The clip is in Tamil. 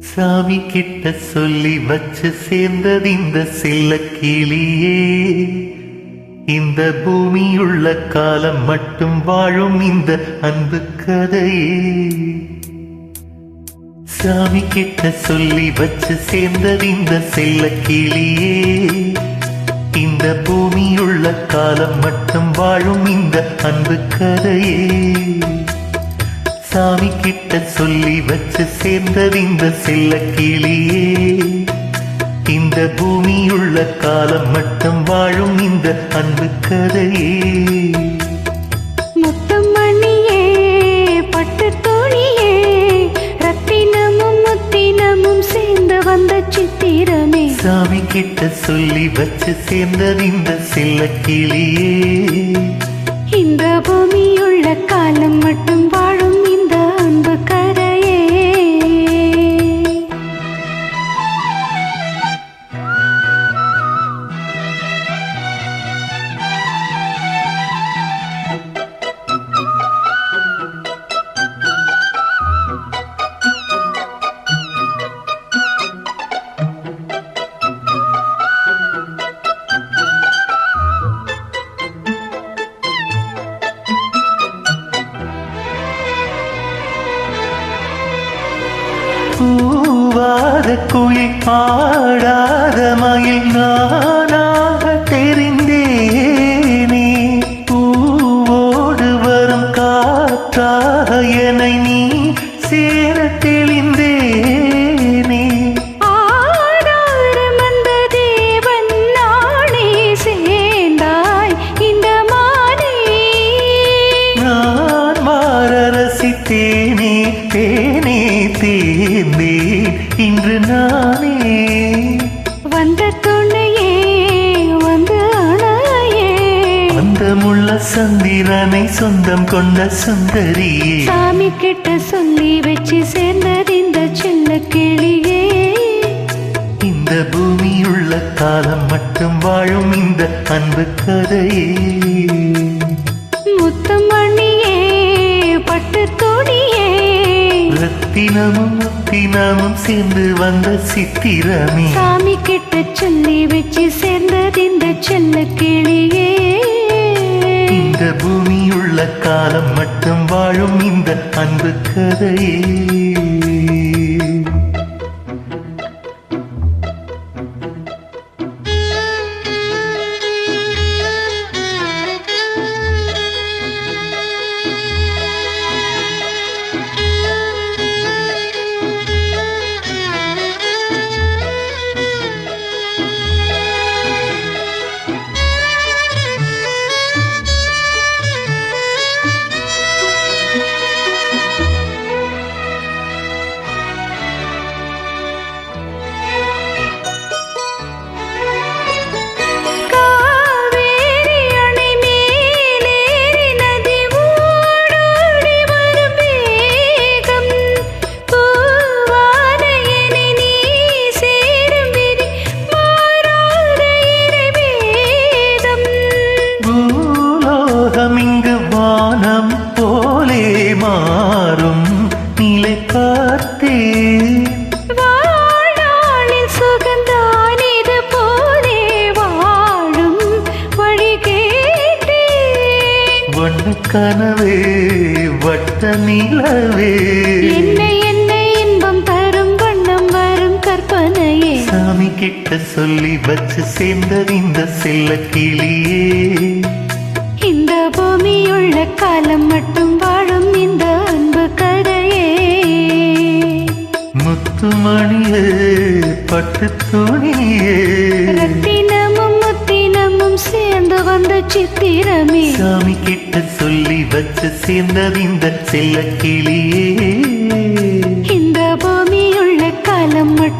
சாமி கிட்ட சொல்லி வச்சு சேர்ந்தது இந்த செல்ல கிளியே. இந்த பூமியுள்ள காலம் மட்டும் வாழும் இந்த அன்பு கதையே. சாமி கிட்ட சொல்லி வச்சு சேர்ந்தது இந்த செல்ல கிளியே. இந்த பூமியுள்ள காலம் மட்டும் வாழும் இந்த அன்பு கதையே. சாமி கிட்ட சொல்லி வச்சு சேர்ந்தது இந்த செல்ல கிளியே. இந்த பூமியுள்ள காலம் மட்டும் வாழும் இந்த அன்பு கதையே. முத்தமணியே பட்டு தோழியே, ரத்தினமும் முத்தினமும் சேர்ந்து வந்த சித்திரமே. சாமி கிட்ட சொல்லி வச்சு சேர்ந்தது இந்த செல்ல கிளியே. இந்த பூமியுள்ள காலம் மட்டும் வாழும் இந்த அன்பு கரையே. பூவாத குயில் பாடாத மயில் நானாக தெரிந்தேனே. பூவோடு வரும் காற்றாக என்னை நீ சேர தெளிந்தேனே. ஆடாரம் அந்த தேவன் நானே சேர்ந்தாய் இந்த மானே. நான் வார ரசித்தேனே தேனே தேர்ந்தே இன்று நானே. வந்த துணையே வந்து அணையே, அந்த முள்ள சந்திரனை சொந்தம் கொண்ட சுந்தரியே. சாமி கிட்ட சொல்லி வச்சு சேர்ந்தது இந்த சின்ன கிளியே. இந்த பூமியுள்ள காலம் மட்டும் வாழும் இந்த அன்பு கதையே. முத்தமணியே பட்டு தோழியே, ரத்தினமும் முத்தினமும் சேர்ந்து வந்த சித்திரமே. சாமி கிட்ட சொல்லி வச்சு சேர்ந்தது இந்த சின்ன கிளியே. இந்த பூமியுள்ள காலம் மட்டும் வாழும் இந்த அன்பு கதையே. இங்கு வானம் போலே மாறும் நிலை பார்த்தே. வாழ்நாளில் சுகந்தான் இது போலே வாழும் வழி கேட்டேன். வண்ண கனவே வட்ட நிலவே, என்னை என்னை இன்பம் தரும் வண்ணம் வரும் கற்பனையே. சாமி கிட்ட சொல்லி வச்சு சேர்ந்தது இந்த செல்ல கிளியே. இந்த பூமியுள்ள காலம் மட்டும் வாழும் இந்த அன்பு கதையே. முத்துமணியே பட்டு துணியே, ரத்தினமும் முத்தினமும் சேர்ந்து வந்த சித்திரமே. சாமி கிட்ட சொல்லி வச்சு சேர்ந்தது இந்த செல்ல கிளியே. இந்த பூமியுள்ள காலம் மட்டும்